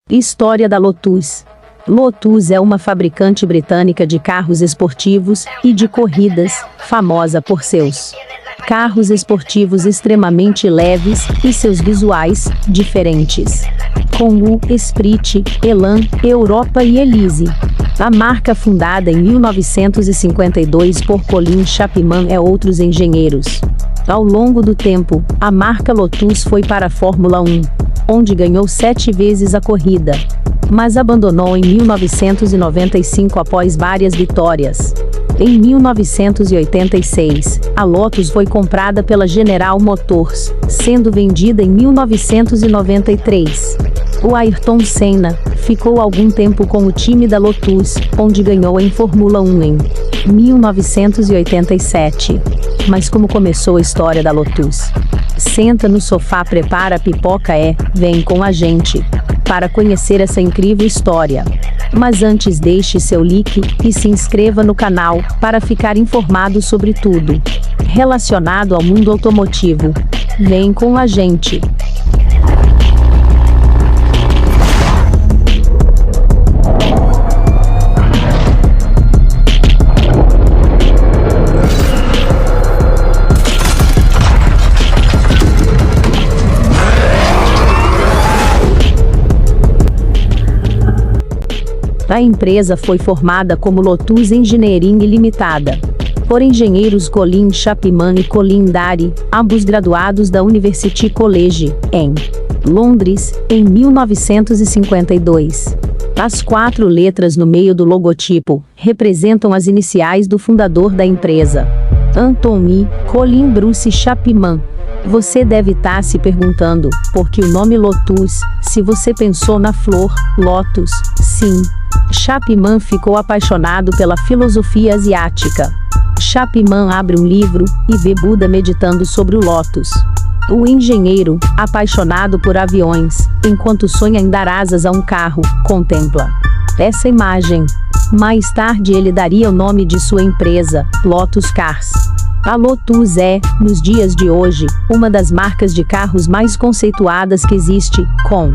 História da Lotus. Lotus é uma fabricante britânica de carros esportivos e de corridas, famosa por seus carros esportivos extremamente leves e seus visuais diferentes, com o Esprit, Elan, Europa e Elise. A marca, fundada em 1952 por Colin Chapman e outros engenheiros. Ao longo do tempo, a marca Lotus foi para a Fórmula 1, onde ganhou 7 vezes a corrida, mas abandonou em 1995 após várias vitórias. Em 1986, a Lotus foi comprada pela General Motors, sendo vendida em 1993. O Ayrton Senna ficou algum tempo com o time da Lotus, onde ganhou em Fórmula 1 em 1987. Mas como começou a história da Lotus? Senta no sofá, prepara a pipoca e vem com a gente para conhecer essa incrível história. Mas antes, deixe seu like e se inscreva no canal para ficar informado sobre tudo relacionado ao mundo automotivo. Vem com a gente. A empresa foi formada como Lotus Engineering Limitada, por engenheiros Colin Chapman e Colin Dary, ambos graduados da University College, em Londres, em 1952. As 4 letras no meio do logotipo representam as iniciais do fundador da empresa, Anthony Colin Bruce Chapman. Você deve estar se perguntando por que o nome Lotus, se você pensou na flor Lotus. Sim, Chapman ficou apaixonado pela filosofia asiática. Chapman abre um livro e vê Buda meditando sobre o Lotus. O engenheiro, apaixonado por aviões, enquanto sonha em dar asas a um carro, contempla essa imagem. Mais tarde ele daria o nome de sua empresa, Lotus Cars. A Lotus é, nos dias de hoje, uma das marcas de carros mais conceituadas que existe, com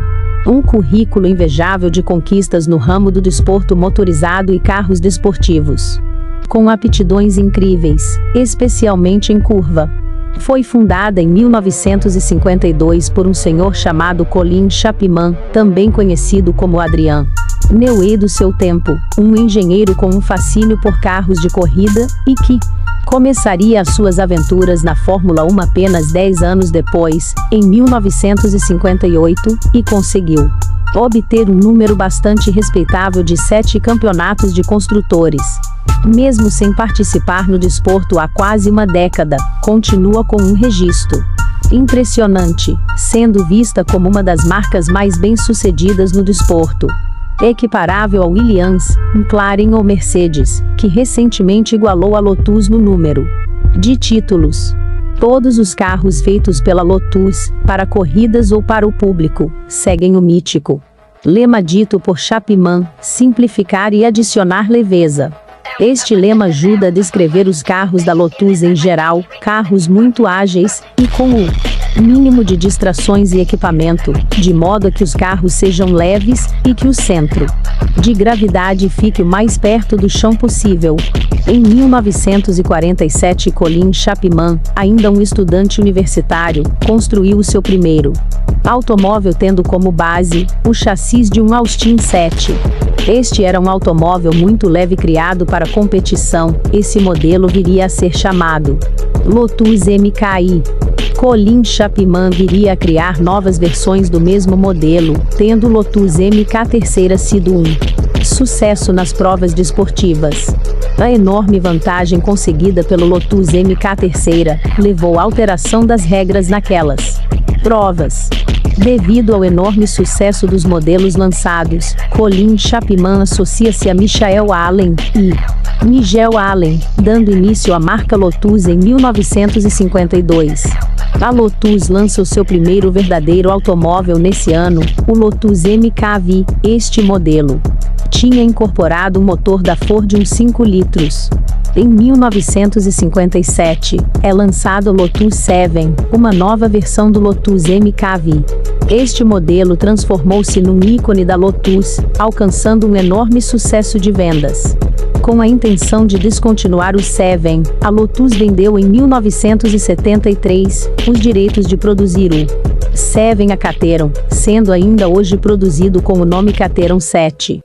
um currículo invejável de conquistas no ramo do desporto motorizado e carros desportivos, com aptidões incríveis, especialmente em curva. Foi fundada em 1952 por um senhor chamado Colin Chapman, também conhecido como Adrian Newey do seu tempo, um engenheiro com um fascínio por carros de corrida, e que começaria as suas aventuras na Fórmula 1 apenas 10 anos depois, em 1958, e conseguiu obter um número bastante respeitável de 7 campeonatos de construtores. Mesmo sem participar no desporto há quase uma década, continua com um registro impressionante, sendo vista como uma das marcas mais bem-sucedidas no desporto, equiparável ao Williams, McLaren ou Mercedes, que recentemente igualou a Lotus no número de títulos. Todos os carros feitos pela Lotus, para corridas ou para o público, seguem o mítico lema dito por Chapman: simplificar e adicionar leveza. Este lema ajuda a descrever os carros da Lotus em geral, carros muito ágeis, e com o mínimo de distrações e equipamento, de modo a que os carros sejam leves, e que o centro de gravidade fique o mais perto do chão possível. Em 1947, Colin Chapman, ainda um estudante universitário, construiu o seu primeiro automóvel tendo como base o chassi de um Austin 7. Este era um automóvel muito leve criado para competição. Esse modelo viria a ser chamado Lotus MKI. Colin Chapman viria a criar novas versões do mesmo modelo, tendo o Lotus MK3 sido um sucesso nas provas desportivas. A enorme vantagem conseguida pelo Lotus MK3 levou à alteração das regras naquelas provas. Devido ao enorme sucesso dos modelos lançados, Colin Chapman associa-se a Michael Allen e Nigel Allen, dando início à marca Lotus em 1952. A Lotus lança o seu primeiro verdadeiro automóvel nesse ano, o Lotus MKV. Este modelo tinha incorporado o motor da Ford 1.5 litros. Em 1957, é lançado o Lotus 7, uma nova versão do Lotus MKV. Este modelo transformou-se num ícone da Lotus, alcançando um enorme sucesso de vendas. Com a intenção de descontinuar o 7, a Lotus vendeu em 1973 os direitos de produzir o 7 a Caterham, sendo ainda hoje produzido com o nome Caterham 7.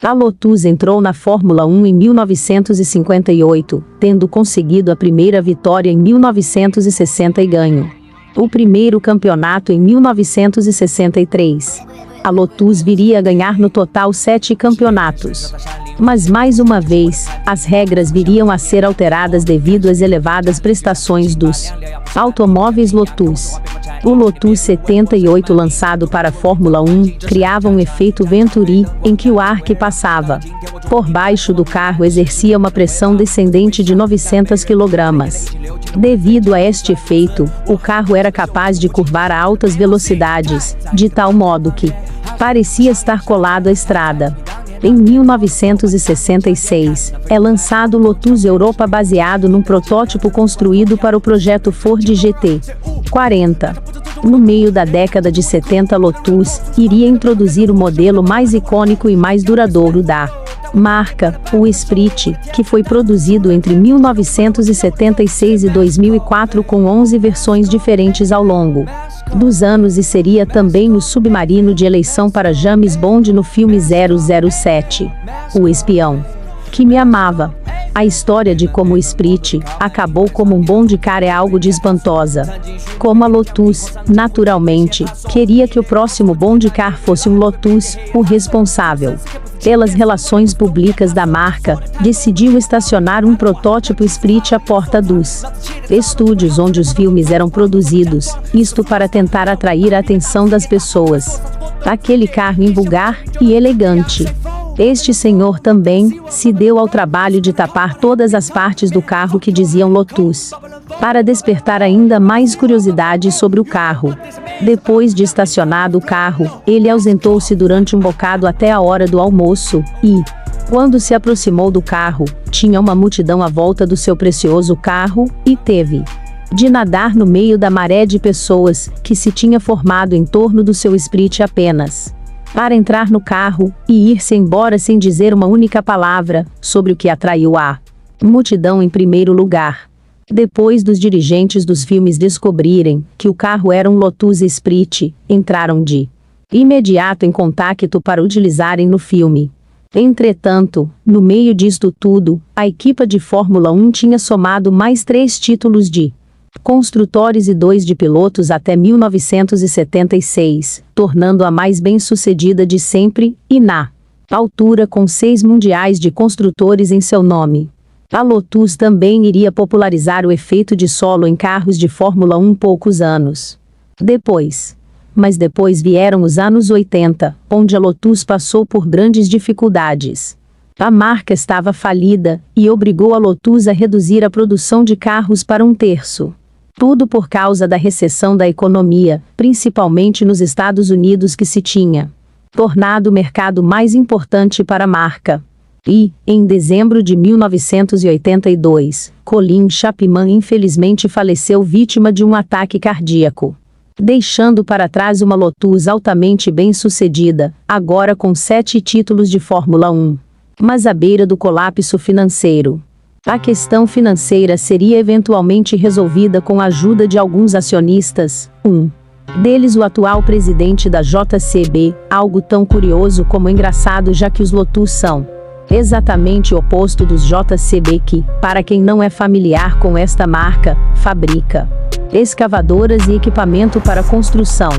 A Lotus entrou na Fórmula 1 em 1958, tendo conseguido a primeira vitória em 1960 e ganho o primeiro campeonato em 1963. A Lotus viria a ganhar no total 7 campeonatos. Mas mais uma vez, as regras viriam a ser alteradas devido às elevadas prestações dos automóveis Lotus. O Lotus 78 lançado para a Fórmula 1 criava um efeito Venturi, em que o ar que passava por baixo do carro exercia uma pressão descendente de 900 kg. Devido a este efeito, o carro era capaz de curvar a altas velocidades, de tal modo que parecia estar colado à estrada. Em 1966, é lançado o Lotus Europa baseado num protótipo construído para o projeto Ford GT40. No meio da década de 70, a Lotus iria introduzir o modelo mais icônico e mais duradouro da marca, o Esprit, que foi produzido entre 1976 e 2004 com 11 versões diferentes ao longo dos anos e seria também o submarino de eleição para James Bond no filme 007, O Espião que Me Amava. A história de como o Esprit acabou como um Bond car é algo de espantosa. Como a Lotus, naturalmente, queria que o próximo Bond car fosse um Lotus, o responsável pelas relações públicas da marca, decidiu estacionar um protótipo Esprit à porta dos estúdios onde os filmes eram produzidos, isto para tentar atrair a atenção das pessoas. Aquele carro invulgar e elegante. Este senhor também se deu ao trabalho de tapar todas as partes do carro que diziam Lotus, para despertar ainda mais curiosidade sobre o carro. Depois de estacionado o carro, ele ausentou-se durante um bocado até a hora do almoço, e, quando se aproximou do carro, tinha uma multidão à volta do seu precioso carro, e teve de nadar no meio da maré de pessoas que se tinha formado em torno do seu Esprit apenas para entrar no carro e ir-se embora sem dizer uma única palavra, sobre o que atraiu a multidão em primeiro lugar. Depois dos dirigentes dos filmes descobrirem que o carro era um Lotus Esprit, entraram de imediato em contato para utilizarem no filme. Entretanto, no meio disto tudo, a equipa de Fórmula 1 tinha somado mais 3 títulos de construtores e 2 de pilotos até 1976, tornando-a mais bem-sucedida de sempre, e na altura com 6 mundiais de construtores em seu nome. A Lotus também iria popularizar o efeito de solo em carros de Fórmula 1 poucos anos depois. Mas depois vieram os anos 80, onde a Lotus passou por grandes dificuldades. A marca estava falida, e obrigou a Lotus a reduzir a produção de carros para 1/3. Tudo por causa da recessão da economia, principalmente nos Estados Unidos, que se tinha tornado o mercado mais importante para a marca. E, em dezembro de 1982, Colin Chapman infelizmente faleceu vítima de um ataque cardíaco, deixando para trás uma Lotus altamente bem-sucedida, agora com 7 títulos de Fórmula 1. Mas à beira do colapso financeiro. A questão financeira seria eventualmente resolvida com a ajuda de alguns acionistas, um deles o atual presidente da JCB, algo tão curioso como engraçado, já que os Lotus são exatamente o oposto dos JCB, que, para quem não é familiar com esta marca, fabrica escavadoras e equipamento para construção.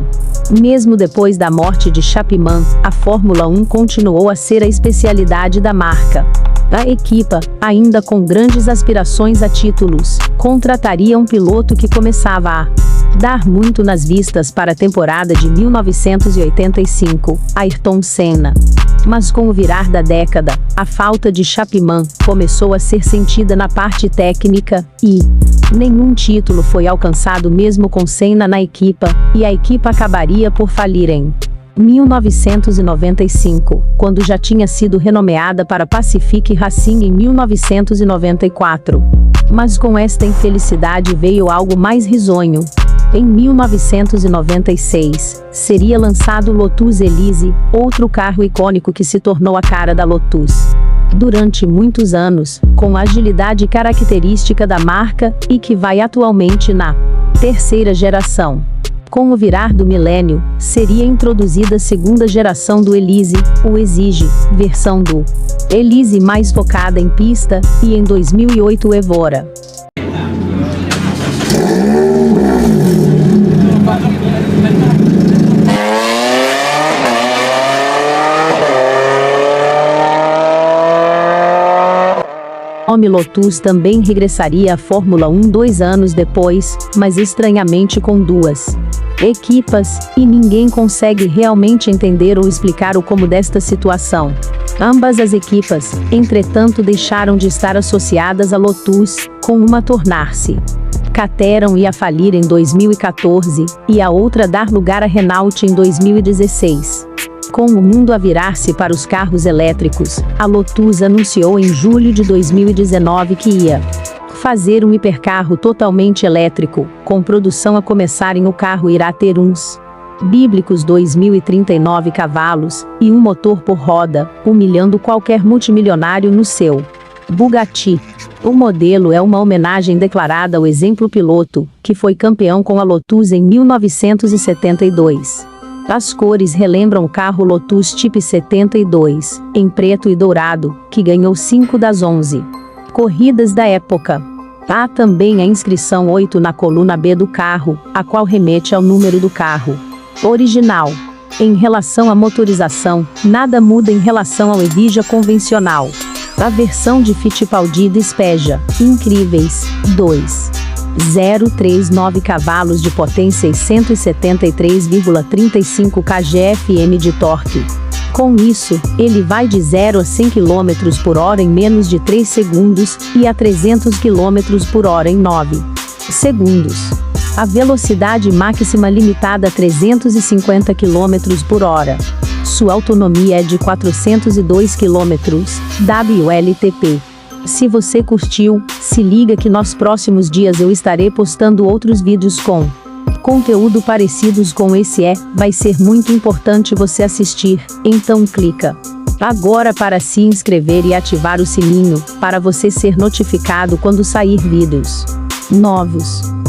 Mesmo depois da morte de Chapman, a Fórmula 1 continuou a ser a especialidade da marca. A equipa, ainda com grandes aspirações a títulos, contrataria um piloto que começava a dar muito nas vistas para a temporada de 1985, Ayrton Senna. Mas com o virar da década, a falta de Chapman começou a ser sentida na parte técnica, e nenhum título foi alcançado mesmo com Senna na equipa, e a equipa acabaria por falir em 1995, quando já tinha sido renomeada para Pacific Racing em 1994. Mas com esta infelicidade veio algo mais risonho. Em 1996, seria lançado o Lotus Elise, outro carro icônico que se tornou a cara da Lotus durante muitos anos, com a agilidade característica da marca e que vai atualmente na terceira geração. Com o virar do milênio, seria introduzida a segunda geração do Elise, o Exige, versão do Elise mais focada em pista, e em 2008 o Evora. O Lotus também regressaria à Fórmula 1 2 anos depois, mas estranhamente com duas equipas, e ninguém consegue realmente entender ou explicar o como desta situação. Ambas as equipas, entretanto, deixaram de estar associadas a Lotus, com uma tornar-se Caterham e a falir em 2014, e a outra dar lugar a Renault em 2016. Com o mundo a virar-se para os carros elétricos, a Lotus anunciou em julho de 2019 que ia fazer um hipercarro totalmente elétrico, com produção a começar em o carro irá ter uns bíblicos 2.039 cavalos, e um motor por roda, humilhando qualquer multimilionário no seu Bugatti. O modelo é uma homenagem declarada ao exemplo piloto, que foi campeão com a Lotus em 1972. As cores relembram o carro Lotus Type 72, em preto e dourado, que ganhou 5 das 11 corridas da época. Há também a inscrição 8 na coluna B do carro, a qual remete ao número do carro original. Em relação à motorização, nada muda em relação ao Evija convencional. A versão de Fittipaldi despeja incríveis 2,039 cavalos de potência e 173,35 kgfm de torque. Com isso, ele vai de 0 a 100 km por hora em menos de 3 segundos, e a 300 km por hora em 9 segundos. A velocidade máxima limitada a 350 km por hora. Sua autonomia é de 402 km, WLTP. Se você curtiu, se liga que nos próximos dias eu estarei postando outros vídeos com conteúdo parecidos com esse. Vai ser muito importante você assistir, então clica agora para se inscrever e ativar o sininho, para você ser notificado quando sair vídeos novos.